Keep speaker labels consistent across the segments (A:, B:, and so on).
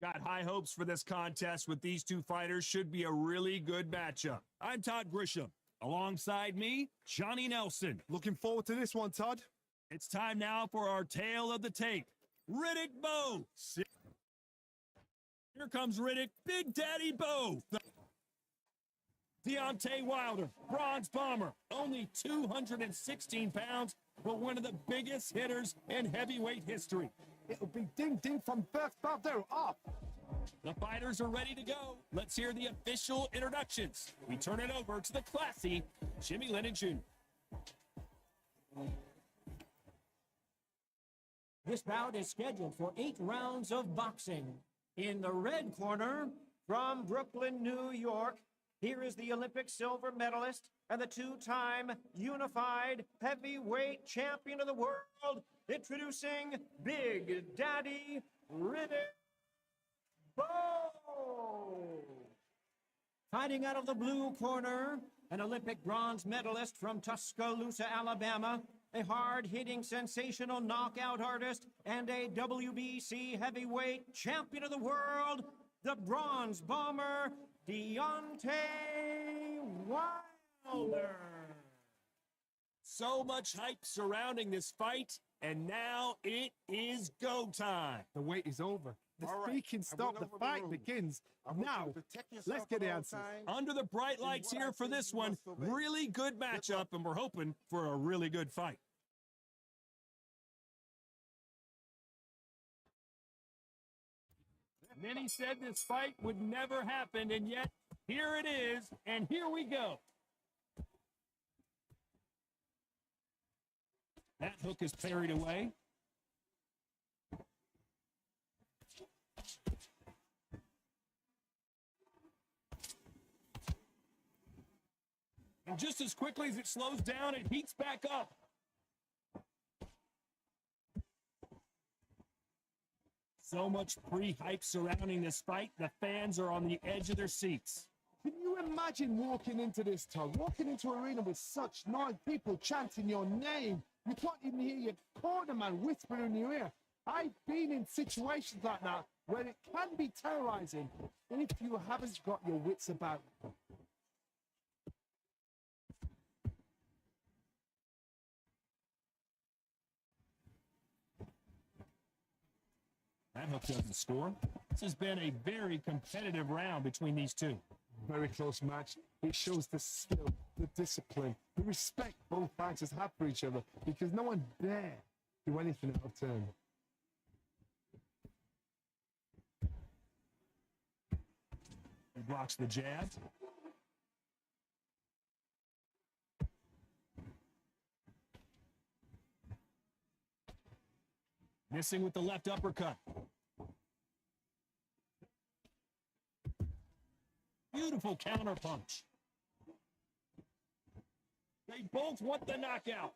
A: Got high hopes for this contest with these two fighters. Should be a really good matchup. I'm Todd Grisham. Alongside me, Johnny Nelson.
B: Looking forward to this one, Todd.
A: It's time now for our tale of the tape. Riddick Bowe. Here comes Riddick, Big Daddy Bowe. Deontay Wilder, bronze bomber, only 216 pounds, but one of the biggest hitters in heavyweight history.
B: It'll be ding-ding from Beth Baldo up.
A: The fighters are ready to go. Let's hear the official introductions. We turn it over to the classy Jimmy Lennon Jr.
C: This bout is scheduled for 8 rounds of boxing. In the red corner, from Brooklyn, New York, here is the Olympic silver medalist and the 2-time unified heavyweight champion of the world, introducing Big Daddy Riddick Bowe. Fighting out of the blue corner, an Olympic bronze medalist from Tuscaloosa, Alabama, a hard-hitting, sensational knockout artist, and a WBC heavyweight champion of the world, the bronze bomber, Deontay Wilder.
A: So much hype surrounding this fight. And now it is go time.
B: The wait is over. The
D: All right,
B: speaking
D: I
B: stop.
D: went
B: The
D: over the
B: fight
D: rules.
B: begins.
D: I want you
B: Now,
D: to protect yourself
B: let's get
D: at
B: the
D: all
B: answers.
D: times.
A: Under the bright lights
D: what I
A: here for
D: say,
A: this
D: you
A: one,
D: must obey.
A: really good matchup, and we're hoping for a really good fight. Many said this fight would never happen, and yet here it is, and here we go. That hook is parried away. And just as quickly as it slows down, it heats back up. So much pre-hype surrounding this fight, the fans are on the edge of their seats.
B: Can you imagine walking into this, Todd? Walking into an arena with such noise, people chanting your name. You can't even hear your corner man whispering in your ear. I've been in situations like that where it can be terrorizing if you haven't got your wits about you.
A: That hook doesn't score. This has been a very competitive round between these two.
B: Very close match. It shows the skill, the discipline, the respect both fighters have for each other because no one dare do anything out of turn.
A: He blocks the jab. Missing with the left uppercut. Beautiful counter punch. They both want the knockout.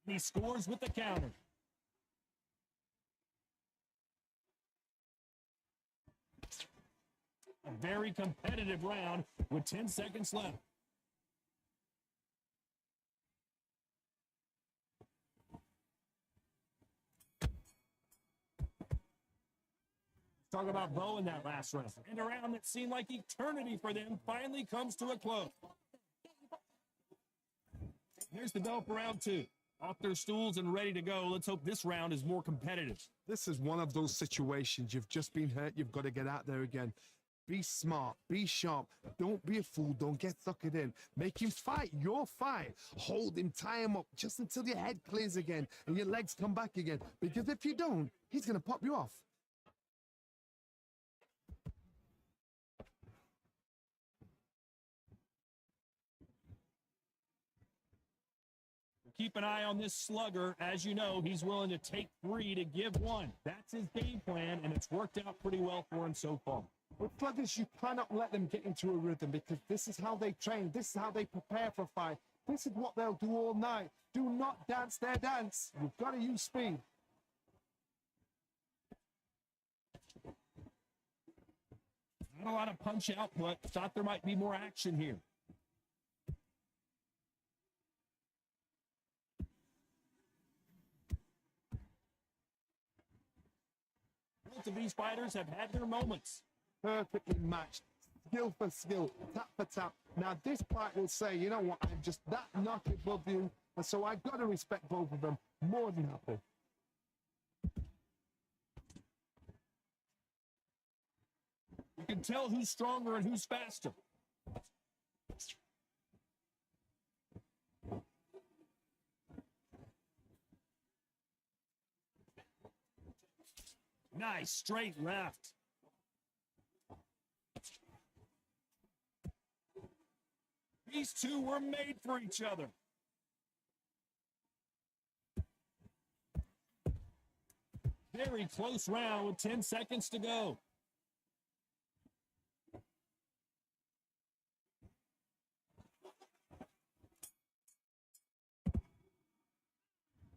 A: He scores with the counter. A very competitive round with 10 seconds left. Talk about Bo in that last round. And a round that seemed like eternity for them finally comes to a close. Here's the bell for round two. Off their stools and ready to go. Let's hope this round is more competitive.
B: This is one of those situations. You've just been hurt. You've got to get out there again. Be smart. Be sharp. Don't be a fool. Don't get suckered in. Make him fight your fight. Hold him. Tie him up just until your head clears again and your legs come back again. Because if you don't, he's going to pop you off.
A: Keep an eye on this slugger. As you know, he's willing to take 3 to give 1. That's his game plan, and it's worked out pretty well for him so far.
B: With sluggers, you cannot let them get into a rhythm because this is how they train. This is how they prepare for a fight. This is what they'll do all night. Do not dance their dance. You've got to use speed.
A: Not a lot of punch output. Thought there might be more action here. Both of these fighters have had their moments.
B: Perfectly matched. Skill for skill. Tap for tap. Now, this part will say, you know what, I'm just that notch above you. And so I've got to respect both of them. More than happy.
A: You can tell who's stronger and who's faster. Nice straight left. These two were made for each other. Very close round with 10 seconds to go.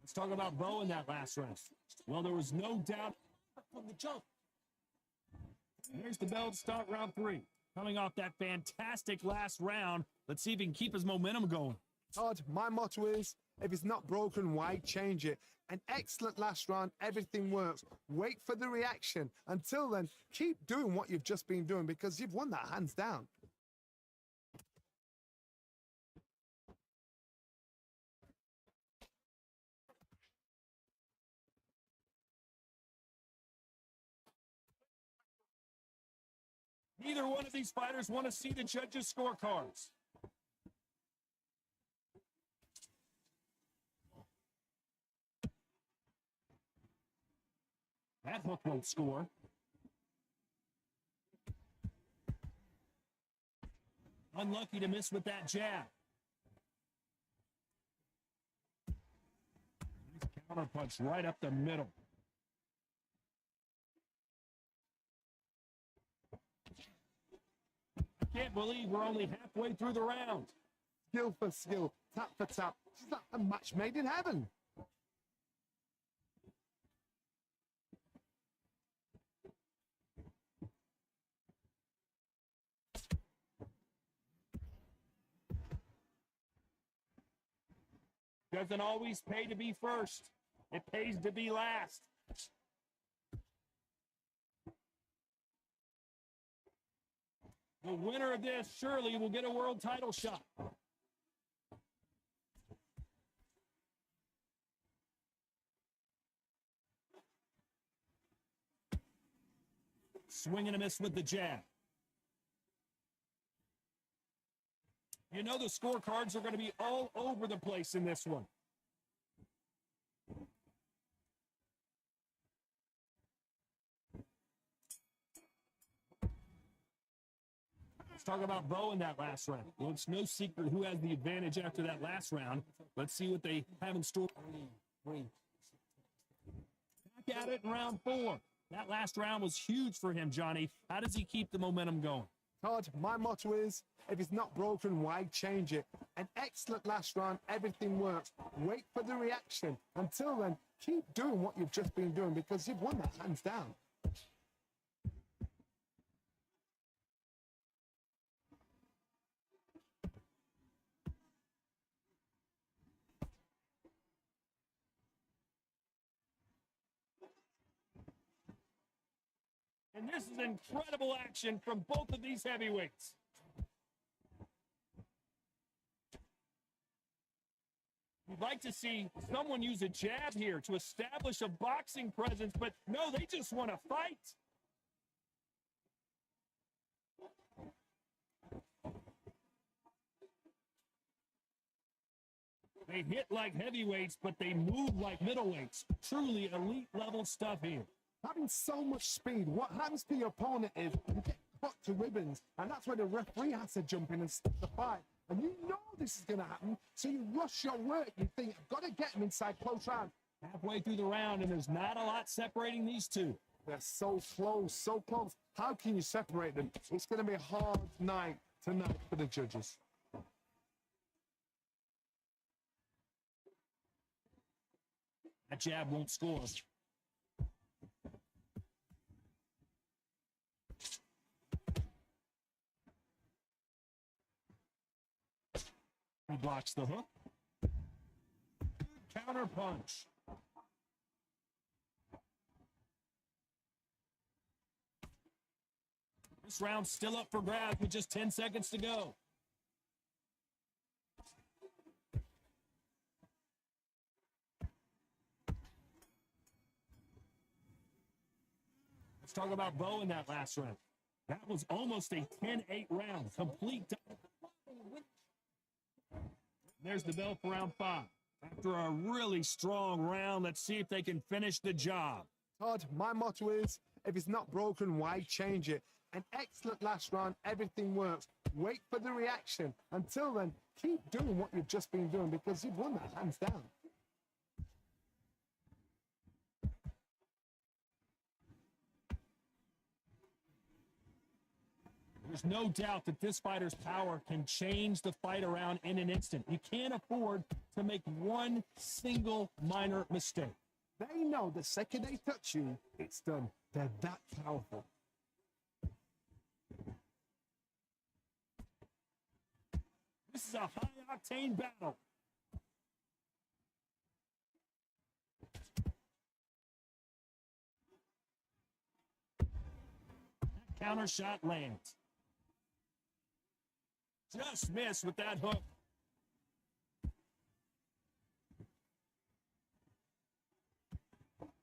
A: Let's talk about Bo in that last round. Well, there was no doubt from the jump. And here's the bell to start round 3. Coming off that fantastic last round, let's see if he can keep his momentum going.
B: Todd, my motto is, if it's not broken, why change it? An excellent last round, everything works. Wait for the reaction. Until then, keep doing what you've just been doing because you've won that hands down.
A: Neither one of these fighters want to see the judges' scorecards. That hook won't score. Unlucky to miss with that jab. Nice counter punch right up the middle. I can't believe we're only halfway through the round.
B: Skill for skill, tap for tap. It's like a match made in heaven.
A: Doesn't always pay to be first. It pays to be last. The winner of this surely will get a world title shot. Swing and a miss with the jab. You know the scorecards are going to be all over the place in this one. Let's talk about Bo in that last round. Well, it's no secret who has the advantage after that last round. Let's see what they have in store. Back at it in round 4. That last round was huge for him, Johnny. How does he keep the momentum going?
B: Todd, my motto is, if it's not broken, why change it? An excellent last round, everything works. Wait for the reaction. Until then, keep doing what you've just been doing because you've won that hands down.
A: And this is incredible action from both of these heavyweights. We'd like to see someone use a jab here to establish a boxing presence, but no, they just want to fight. They hit like heavyweights, but they move like middleweights. Truly elite level stuff here.
B: Having so much speed, what happens to your opponent is you get cut to ribbons, and that's where the referee has to jump in and stop the fight. And you know this is going to happen, so you rush your work. You think, I've got to get him inside close round.
A: Halfway through the round, and there's not a lot separating these two.
B: They're so close, so close. How can you separate them? It's going to be a hard night tonight for the judges.
A: That jab won't score. He blocks the hook. Counter punch. This round's still up for grabs with just 10 seconds to go. Let's talk about Bo in that last round. That was almost a 10-8 round. Complete. There's the bell for round 5. After a really strong round, let's see if they can finish the job.
B: Todd, my motto is, if it's not broken, why change it? An excellent last round, everything works. Wait for the reaction. Until then, keep doing what you've just been doing because you've won that hands down.
A: There's no doubt that this fighter's power can change the fight around in an instant. You can't afford to make one single minor mistake.
B: They know the second they touch you, it's done. They're that powerful.
A: This is a high-octane battle. That counter shot lands. Just missed with that hook.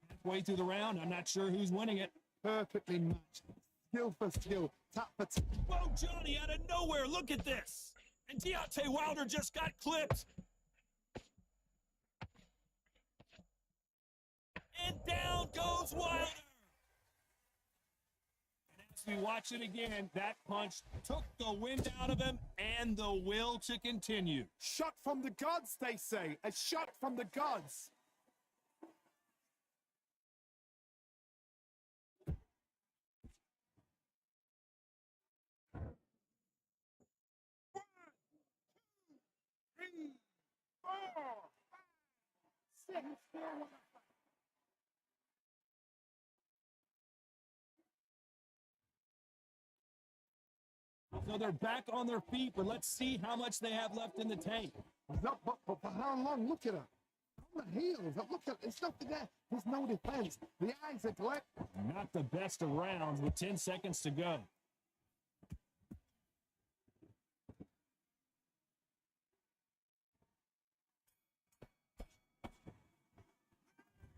A: Halfway through the round, I'm not sure who's winning it.
B: Perfectly matched. Skill for skill, tap for tap.
A: Whoa, Johnny, out of nowhere, look at this. And Deontay Wilder just got clipped. And down goes Wilder. And as we watch it again, that punch took the wind out of him and the will to continue.
B: Shot from the gods, they say. A shot from the gods.
A: So they're back on their feet, but let's see how much they have left in the tank.
B: No, but for how long? Look at her. On the heels. Look at it's nothing there. There's no defense. The eyes are glare.
A: Not the best of rounds with 10 seconds to go.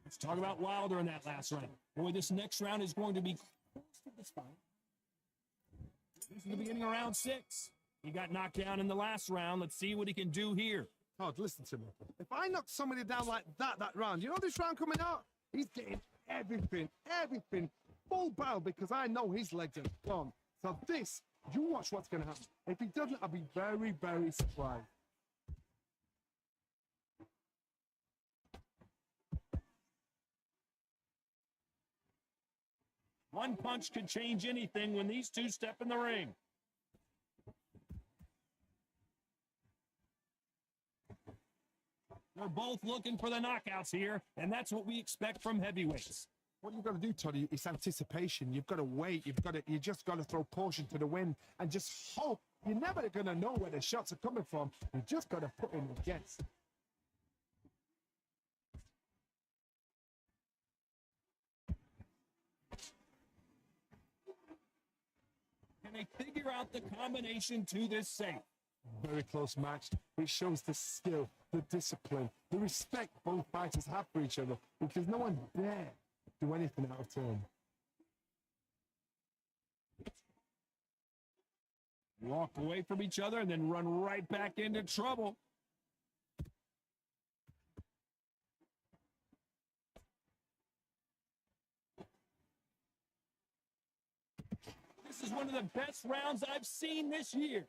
A: Let's talk about Wilder in that last round. Boy, this next round is going to be close to this fight. This is the beginning of round 6. He got knocked down in the last round. Let's see what he can do here.
B: Todd, listen to me. If I knock somebody down like that round, you know this round coming out? He's getting everything, full barrel because I know his legs are gone. So this, you watch what's going to happen. If he doesn't, I'll be very, very surprised.
A: One punch could change anything when these two step in the ring. They're both looking for the knockouts here, and that's what we expect from heavyweights.
B: What you've got to do, Toddy, is anticipation. You've got to wait. You just got to throw caution to the wind and just hope. You're never going to know where the shots are coming from. You just got to put in the guess.
A: Can they figure out the combination to this safe?
B: Very close match. It shows the skill, the discipline, the respect both fighters have for each other because no one dare do anything out of turn.
A: Walk away from each other and then run right back into trouble. This is one of the best rounds I've seen this year.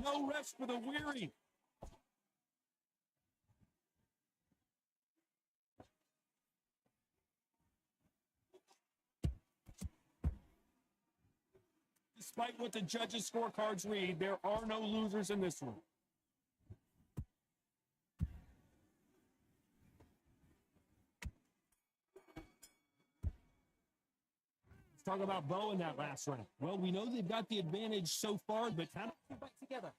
A: No rest for the weary. Despite what the judges' scorecards read, there are no losers in this one. Let's talk about Bo in that last round. Well, we know they've got the advantage so far, but how do they fight together?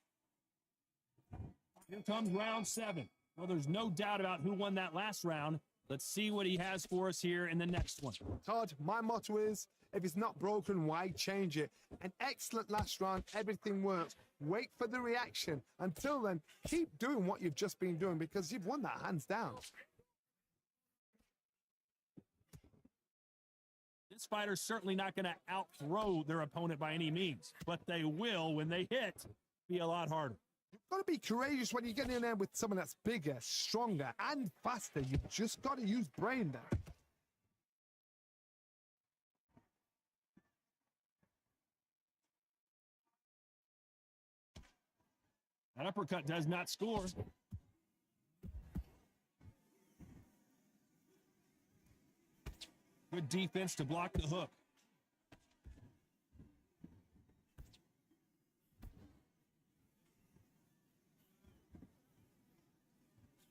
A: Here comes round 7. Well, there's no doubt about who won that last round. Let's see what he has for us here in the next one.
B: Todd, my motto is, if it's not broken, why change it? An excellent last round, everything works. Wait for the reaction. Until then, keep doing what you've just been doing because you've won that hands down.
A: This fighter's certainly not going to outthrow their opponent by any means, but they will, when they hit, be a lot harder.
B: You've got to be courageous when you get in there with someone that's bigger, stronger, and faster. You've just got to use brain there.
A: That uppercut does not score. Good defense to block the hook.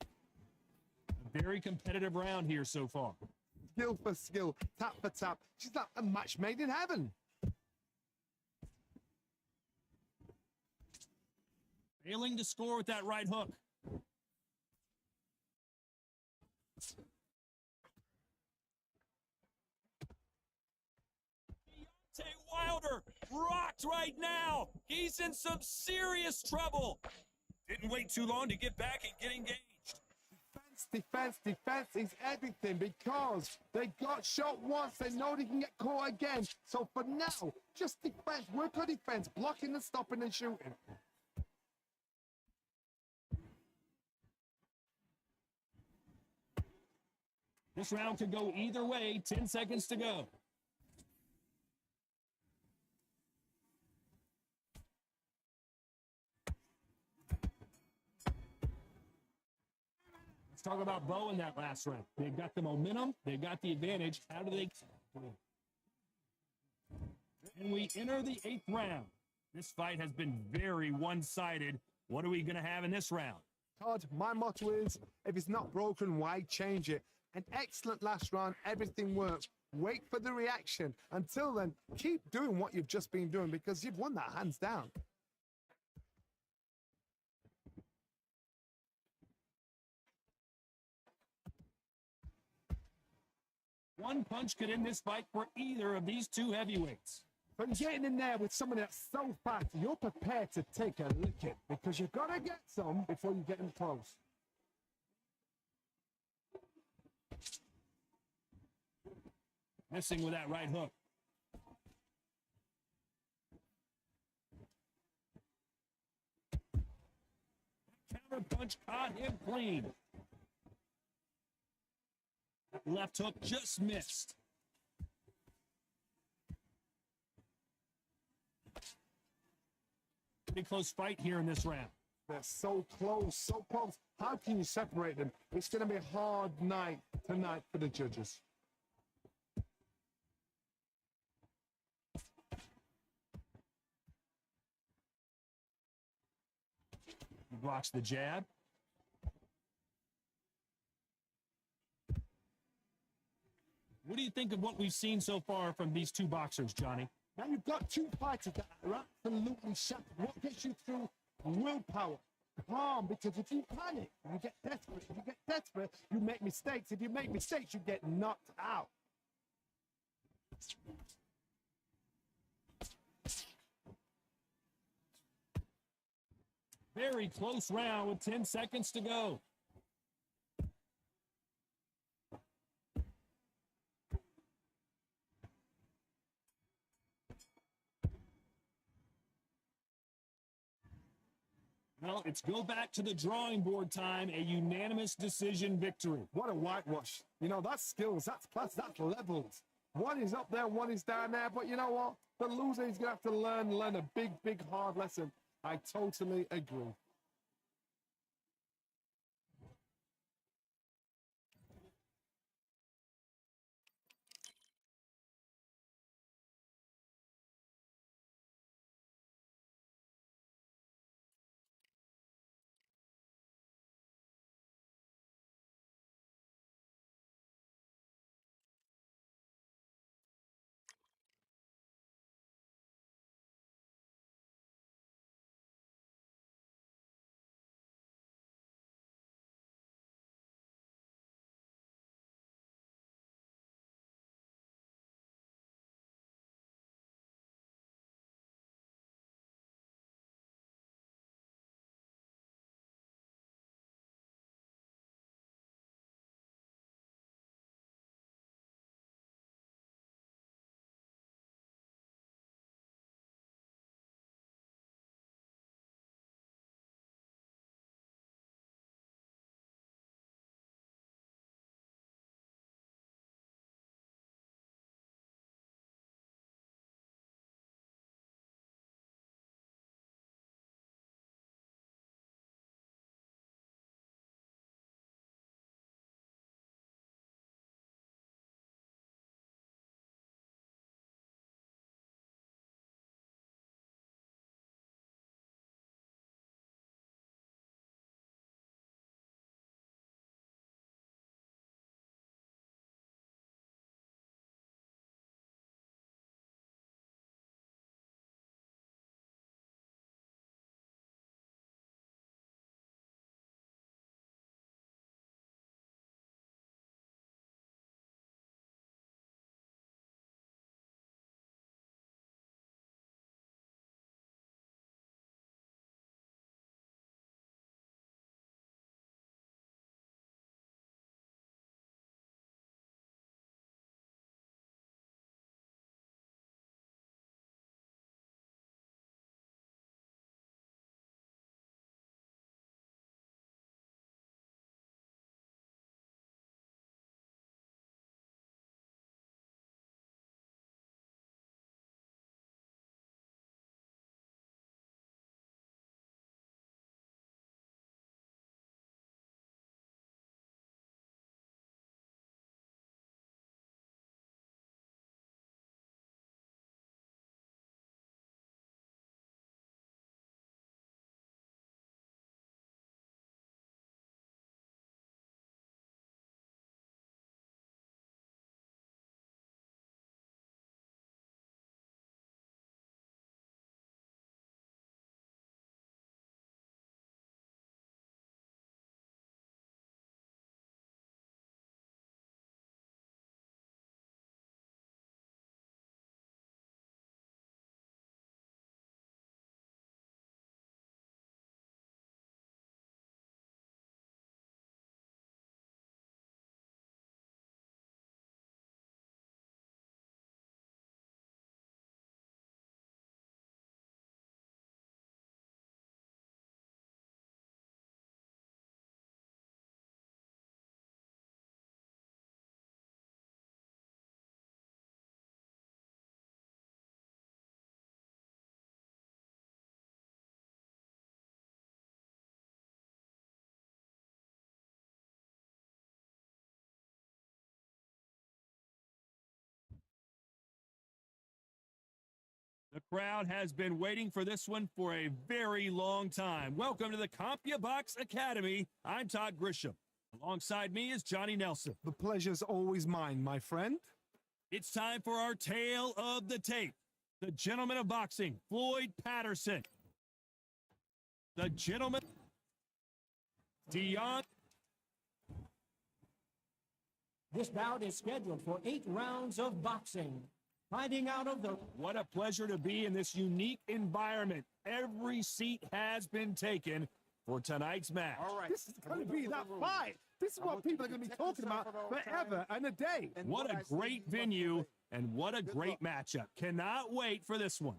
A: A very competitive round here so far.
B: Skill for skill, tap for tap. She's like a match made in heaven.
A: Failing to score with that right hook. Deontay Wilder rocked right now. He's in some serious trouble. Didn't wait too long to get back and get engaged.
B: Defense, defense. Defense is everything because they got shot once. They know they can get caught again. So for now, just defense. Work on defense, blocking and stopping and shooting.
A: This round could go either way. 10 seconds to go. Let's talk about Bo in that last round. They've got the momentum. They've got the advantage. How do they... And we enter the 8th round. This fight has been very one-sided. What are we going to have in this round?
B: Todd, my motto is, if it's not broken, why change it? An excellent last round. Everything works. Wait for the reaction. Until then, keep doing what you've just been doing because you've won that hands down.
A: One punch could end this fight for either of these two heavyweights.
B: But getting in there with someone that's so fast, you're prepared to take a licking because you've got to get some before you get in close.
A: Missing with that right hook. Counter punch caught him clean. That left hook just missed. Pretty close fight here in this round.
B: They're so close, so close. How can you separate them? It's going to be a hard night tonight for the judges.
A: He blocks the jab. What do you think of what we've seen so far from these two boxers, Johnny?
B: Now you've got two fighters that are absolutely shattered. What gets you through? Willpower. Calm, because if you panic, you get desperate. If you get desperate, you make mistakes. If you make mistakes, you get knocked out.
A: Very close round with 10 seconds to go. Well, it's go back to the drawing board time, a unanimous decision victory.
B: What a whitewash. You know, that's skills, that's class, that's levels. One is up there, one is down there, but you know what? The loser is going to have to learn a big, big, hard lesson. I totally agree.
A: The crowd has been waiting for this one for a very long time. Welcome to the CompuBox Academy. I'm Todd Grisham. Alongside me is Johnny Nelson.
B: The pleasure's always mine, my friend.
A: It's time for our tale of the tape. The gentleman of boxing, Floyd Patterson. The gentleman, Dion.
C: This bout is scheduled for 8 rounds of boxing. Finding out of the...
A: What a pleasure to be in this unique environment. Every seat has been taken for tonight's match.
B: All right. This is going to be that fight. This is what people are going to be talking about forever and a day.
A: What a great venue and what a great matchup. Cannot wait for this one.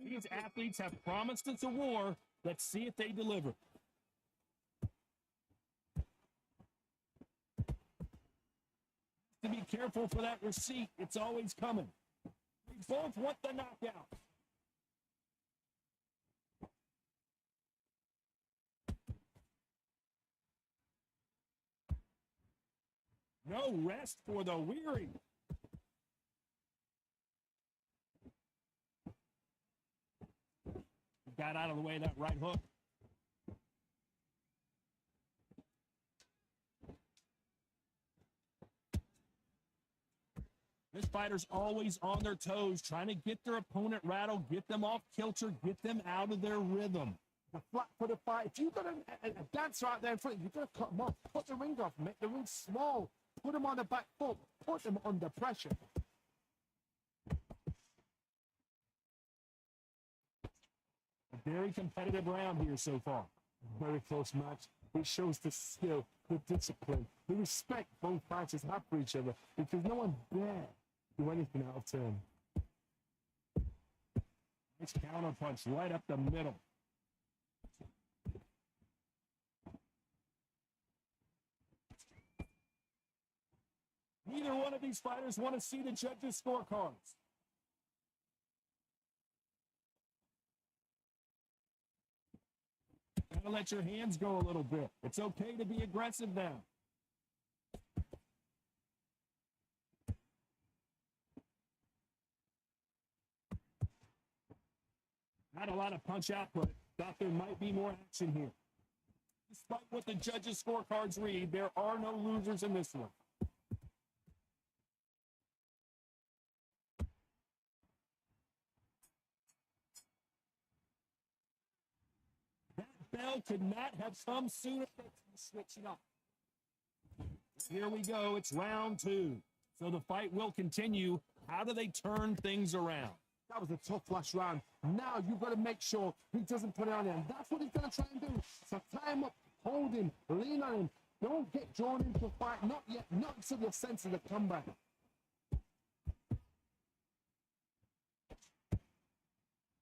A: These athletes have promised us a war. Let's see if they deliver. To be careful for that receipt. It's always coming. We both want the knockout. No rest for the weary. Got out of the way of that right hook. This fighter's always on their toes, trying to get their opponent rattled, get them off kilter, get them out of their rhythm.
B: The flat-footed fight. If you've got a dancer out there in front of you, you've got to cut them off. Put the ring off. Make the ring small. Put them on the back foot. Put them under pressure.
A: A very competitive round here so far.
B: Very close match. It shows the skill, the discipline, the respect both fighters have for each other, because no one dare do anything out of turn.
A: Nice counter punch right up the middle. Neither one of these fighters want to see the judges' scorecards. Gotta let your hands go a little bit. It's okay to be aggressive now. Not a lot of punch output. Thought there might be more action here. Despite what the judges' scorecards read, there are no losers in this one. That bell could not have come sooner. Switching up. Here we go. It's round 2. So the fight will continue. How do they turn things around?
B: That was a tough last round. Now you've got to make sure he doesn't put it on him. That's what he's going to try and do. So tie him up, hold him, lean on him. Don't get drawn into a fight. Not yet. Not to the sense of the comeback.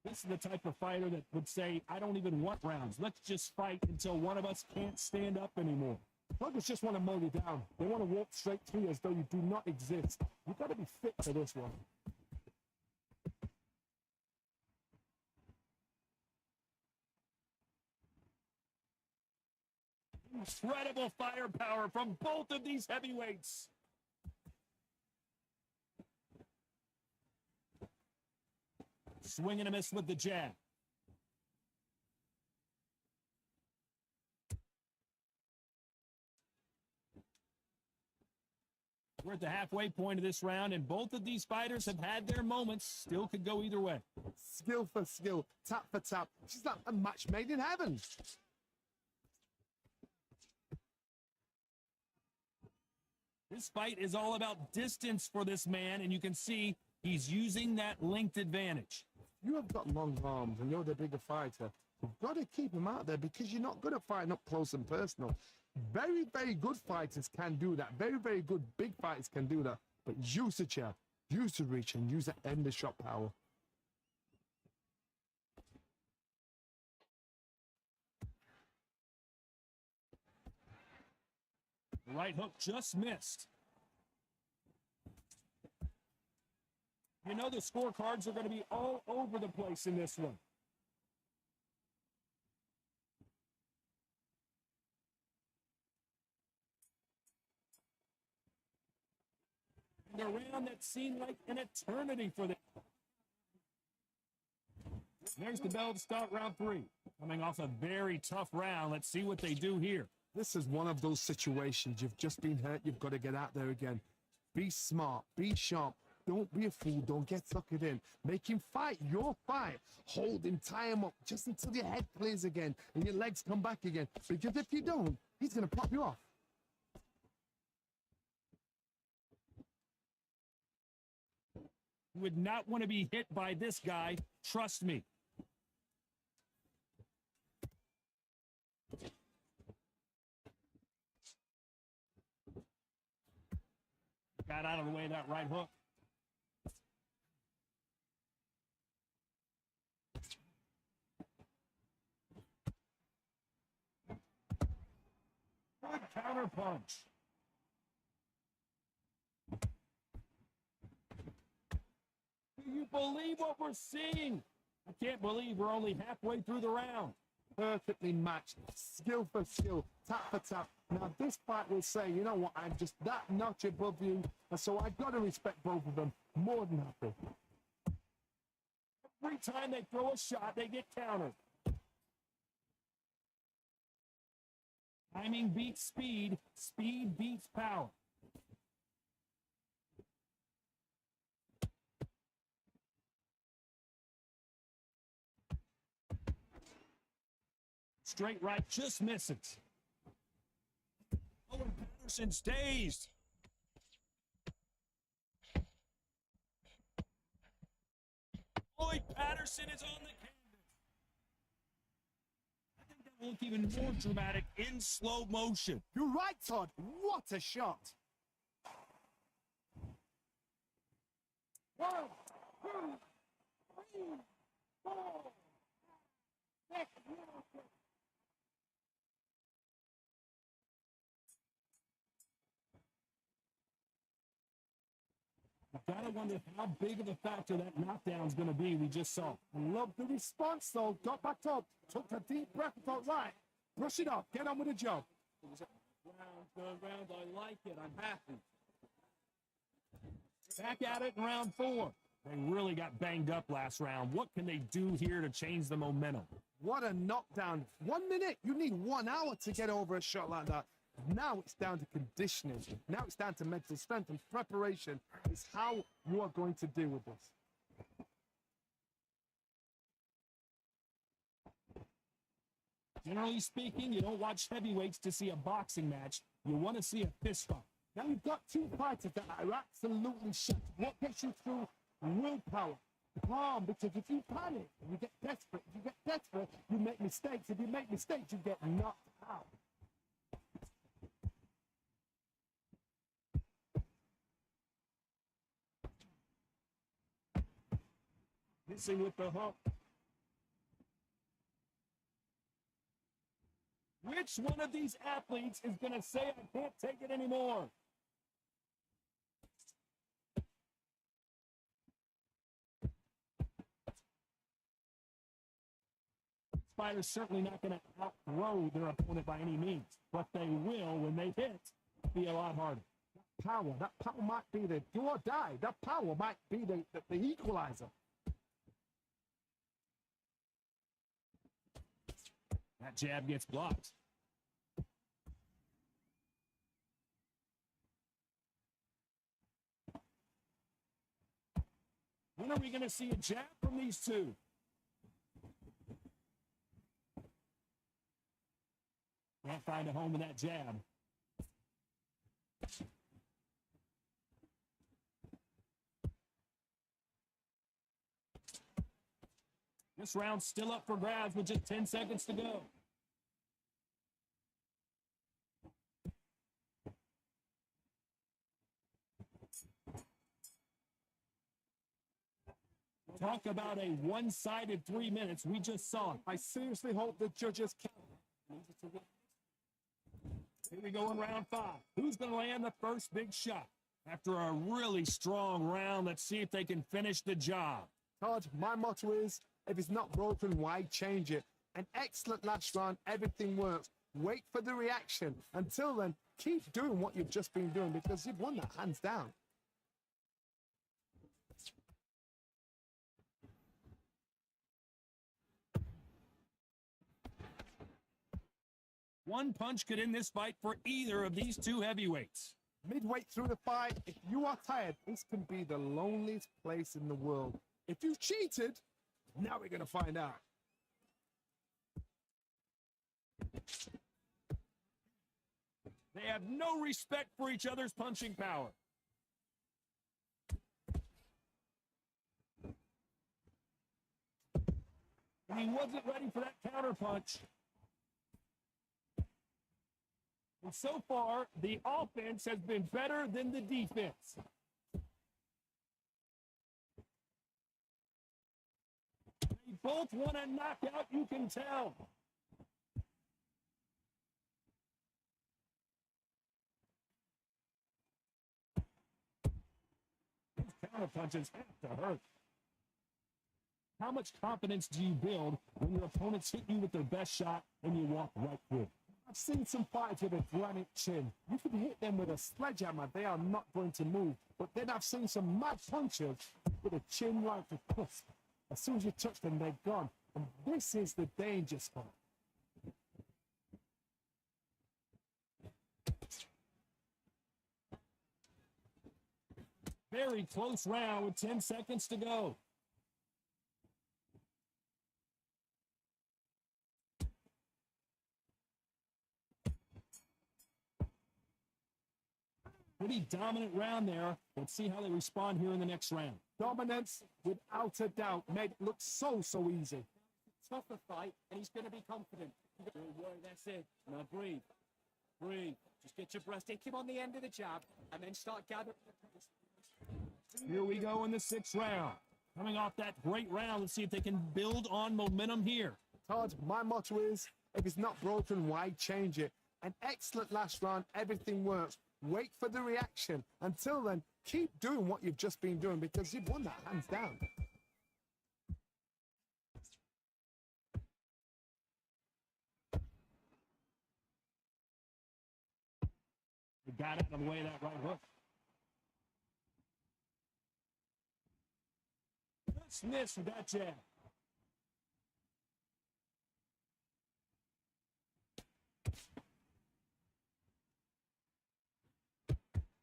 A: This is the type of fighter that would say, I don't even want rounds. Let's just fight until one of us can't stand up anymore.
B: Fighters just want to mow you down. They want to walk straight through you as though you do not exist. You've got to be fit for this one.
A: Incredible firepower from both of these heavyweights. Swing and a miss with the jab. We're at the halfway point of this round, and both of these fighters have had their moments. Still could go either way.
B: Skill for skill, tap for tap. She's like a match made in heaven.
A: This fight is all about distance for this man, and you can see he's using that length advantage.
B: You have got long arms, and you're the bigger fighter. You've got to keep him out there because you're not good at fighting up close and personal. Very, very good fighters can do that. Very, very good big fighters can do that. But use the jab, use the reach, and use that end of shot power.
A: The right hook just missed. You know the scorecards are going to be all over the place in this one. A round that seemed like an eternity for them. There's the bell to start round 3. Coming off a very tough round. Let's see what they do here.
B: This is one of those situations. You've just been hurt. You've got to get out there again. Be smart. Be sharp. Don't be a fool. Don't get suckered in. Make him fight your fight. Hold him. Tie him up just until your head clears again and your legs come back again. Because if you don't, he's going to pop you off.
A: You would not want to be hit by this guy. Trust me. Got out of the way of that right hook. Good counter punch. Do you believe what we're seeing? I can't believe we're only halfway through the round.
B: Perfectly matched, skill for skill, tap for tap. Now this fight will say, you know what, I'm just that notch above you, and so I've got to respect both of them more than happy.
A: Every time they throw a shot, they get countered. Timing beats speed, speed beats power. Straight right just misses. Owen Patterson's dazed. Oled Patterson is on the canvas. I think that will look even more dramatic in slow motion.
B: You're right, Todd. What a shot.
A: 1, 2, 3, 4. I gotta wonder how big of a factor that knockdown's gonna be. We just saw.
B: I love the response, though. Got back up, took a deep breath, thought, right, brush it off, get on with the job.
A: Round, I like it. I'm happy. Back at it in round 4. They really got banged up last round. What can they do here to change the momentum?
B: What a knockdown. 1 minute, you need 1 hour to get over a shot like that. Now it's down to conditioning. Now it's down to mental strength and preparation. It's how you are going to deal with this.
A: Generally speaking, you don't watch heavyweights to see a boxing match. You want to see a fist fight.
B: Now you've got 2 fighters that are absolutely shut. What gets you through? Willpower. Calm, because if you panic, you get desperate. If you get desperate, you make mistakes. If you make mistakes, you get knocked out.
A: Missing with the hook. Which one of these athletes is going to say, I can't take it anymore? Fighters certainly not going to outthrow their opponent by any means, but they will, when they hit, be a lot harder.
B: That power might be the do or die. That power might be the equalizer.
A: That jab gets blocked. When are we going to see a jab from these two? Can't find a home in that jab. This round's still up for grabs with just 10 seconds to go. Talk about a one-sided 3 minutes. We just saw it.
B: I seriously hope the judges can.
A: Here we go in round 5. Who's going to land the first big shot? After a really strong round, let's see if they can finish the job.
B: Todd, my motto is, if it's not broken, why change it? An excellent last round, everything works. Wait for the reaction. Until then, keep doing what you've just been doing because you've won that hands down.
A: One punch could end this fight for either of these two heavyweights.
B: Midway through the fight, if you are tired, this can be the loneliest place in the world. If you cheated, now we're going to find out.
A: They have no respect for each other's punching power. And he wasn't ready for that counter punch. And so far, the offense has been better than the defense. They both want a knockout, you can tell. Those counter punches have to hurt. How much confidence do you build when your opponents hit you with their best shot and you walk right through?
B: I've seen some fighters with a granite chin. You can hit them with a sledgehammer, they are not going to move. But then I've seen some mad punchers with a chin like a crisp. As soon as you touch them, they're gone. And this is the danger spot.
A: Very close round with 10 seconds to go. Pretty dominant round there. Let's see how they respond here in the next round.
B: Dominance, without a doubt, made it look so easy.
C: Tougher fight, and he's going to be confident. That's it. Now breathe. Breathe. Just get your breath. Take him on the end of the jab, and then start gathering.
A: Here we go in the 6th round. Coming off that great round, let's see if they can build on momentum here.
B: Todd, my motto is, if it's not broken, why change it? An excellent last round, everything works. Wait for the reaction. Until then, keep doing what you've just been doing because you've won that hands down.
A: He got out of the way of that right hook. Just missed with that jab.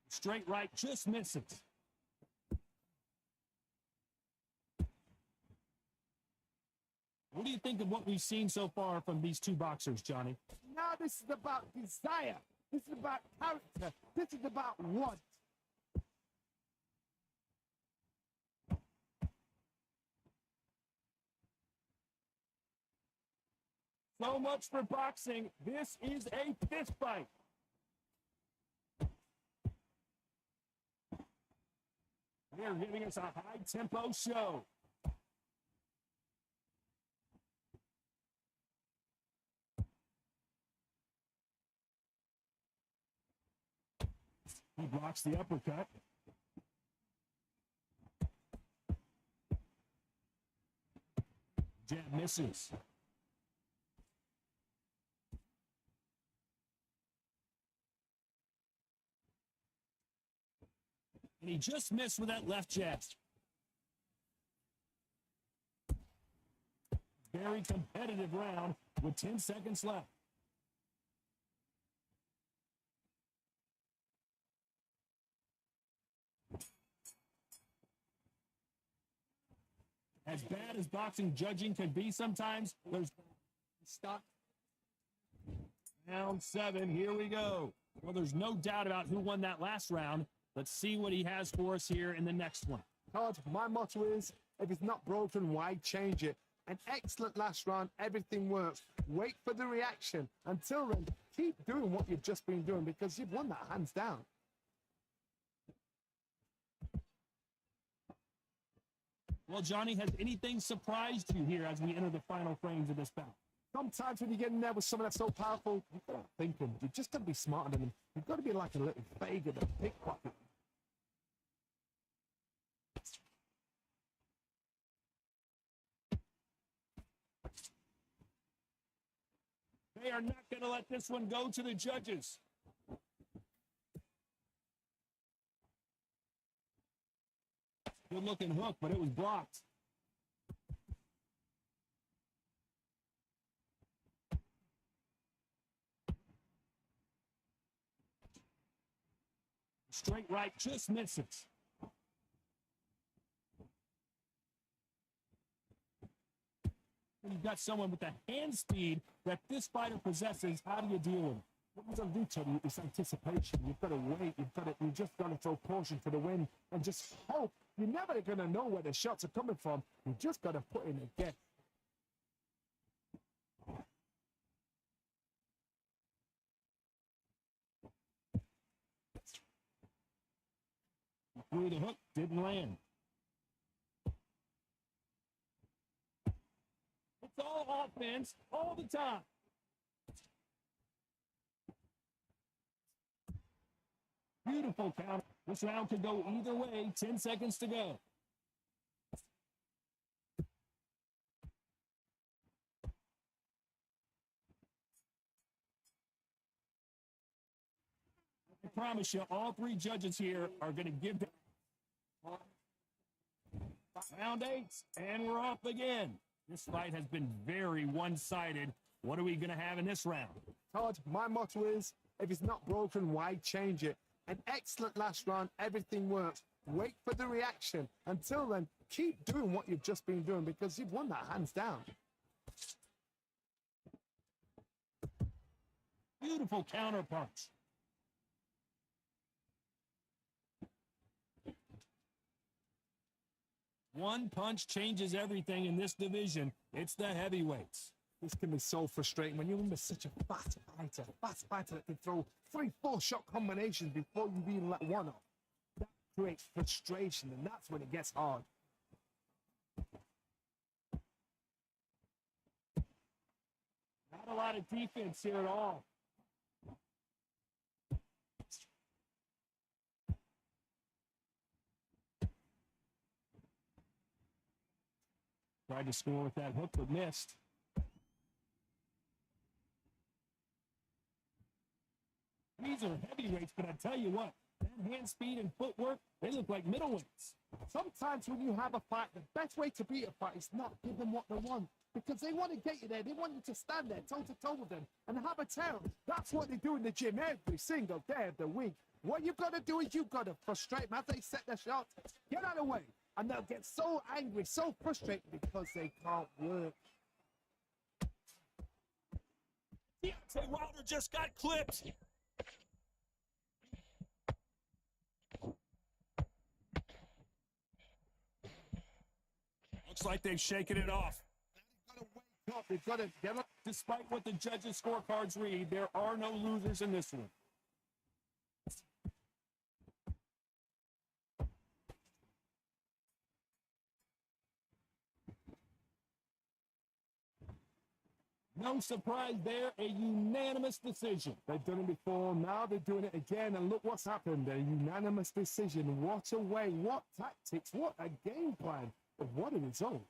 A: Straight right, just misses. What do you think of what we've seen so far from these two boxers, Johnny?
B: Now this is about desire. This is about character. This is about want.
A: So much for boxing. This is a fist fight. They're giving us a high-tempo show. He blocks the uppercut. Jab misses. And he just missed with that left jab. Very competitive round with 10 seconds left. As bad as boxing judging can be sometimes, there's stop. Round 7, here we go. Well, there's no doubt about who won that last round. Let's see what he has for us here in the next one.
B: Todd, my motto is, if it's not broken, why change it? An excellent last round, everything works. Wait for the reaction. Until then, keep doing what you've just been doing because you've won that hands down.
A: Well, Johnny, has anything surprised you here as we enter the final frames of this bout?
B: Sometimes when you get in there with someone that's so powerful, you've got to think them. You've just got to be smarter than them. You've got to be like a little faggot, a pickpocket.
A: They are not going to let this one go to the judges. Good looking hook, but it was blocked. Straight right just misses. When you've got someone with the hand speed that this fighter possesses, how do you deal with it? What you've got to do, Tony, is anticipation. You've got to wait. You just got to throw caution to the wind and just hope. You're never going to know where the shots are coming from. You just got to put in a get. Through the hook, didn't land. It's all offense all the time. Beautiful counter. This round could go either way. 10 seconds to go. I promise you, all three judges here are going to give them round 8, and we're off again. This fight has been very one-sided. What are we going to have in this round?
B: Todd, my motto is, if it's not broken, why change it? An excellent last round, everything works. Wait for the reaction. Until then, keep doing what you've just been doing because you've won that hands down.
A: Beautiful counter punch. One punch changes everything in this division. It's the heavyweights.
B: This can be so frustrating when you're under such a fast fighter that can throw 3-4 shot combinations before you even let one off. That creates frustration, and that's when it gets hard.
A: Not a lot of defense here at all. Tried to score with that hook, but missed. These are heavyweights, but I tell you what, that hand speed and footwork, they look like middleweights.
B: Sometimes when you have a fight, the best way to beat a fight is not give them what they want. Because they want to get you there. They want you to stand there toe-to-toe with them and have a tear. That's what they do in the gym every single day of the week. What you've got to do is you've got to frustrate them as they set their shots. Get out of the way. And they'll get so angry, so frustrated because they can't work.
A: Deontay Wilder just got clipped. Looks like they've shaken it off.
B: They've got to get up.
A: Despite what the judges' scorecards read, there are no losers in this one. No surprise there, a unanimous decision.
B: They've done it before, now they're doing it again, and look what's happened. A unanimous decision. What a way, what tactics, what a game plan. But what a result.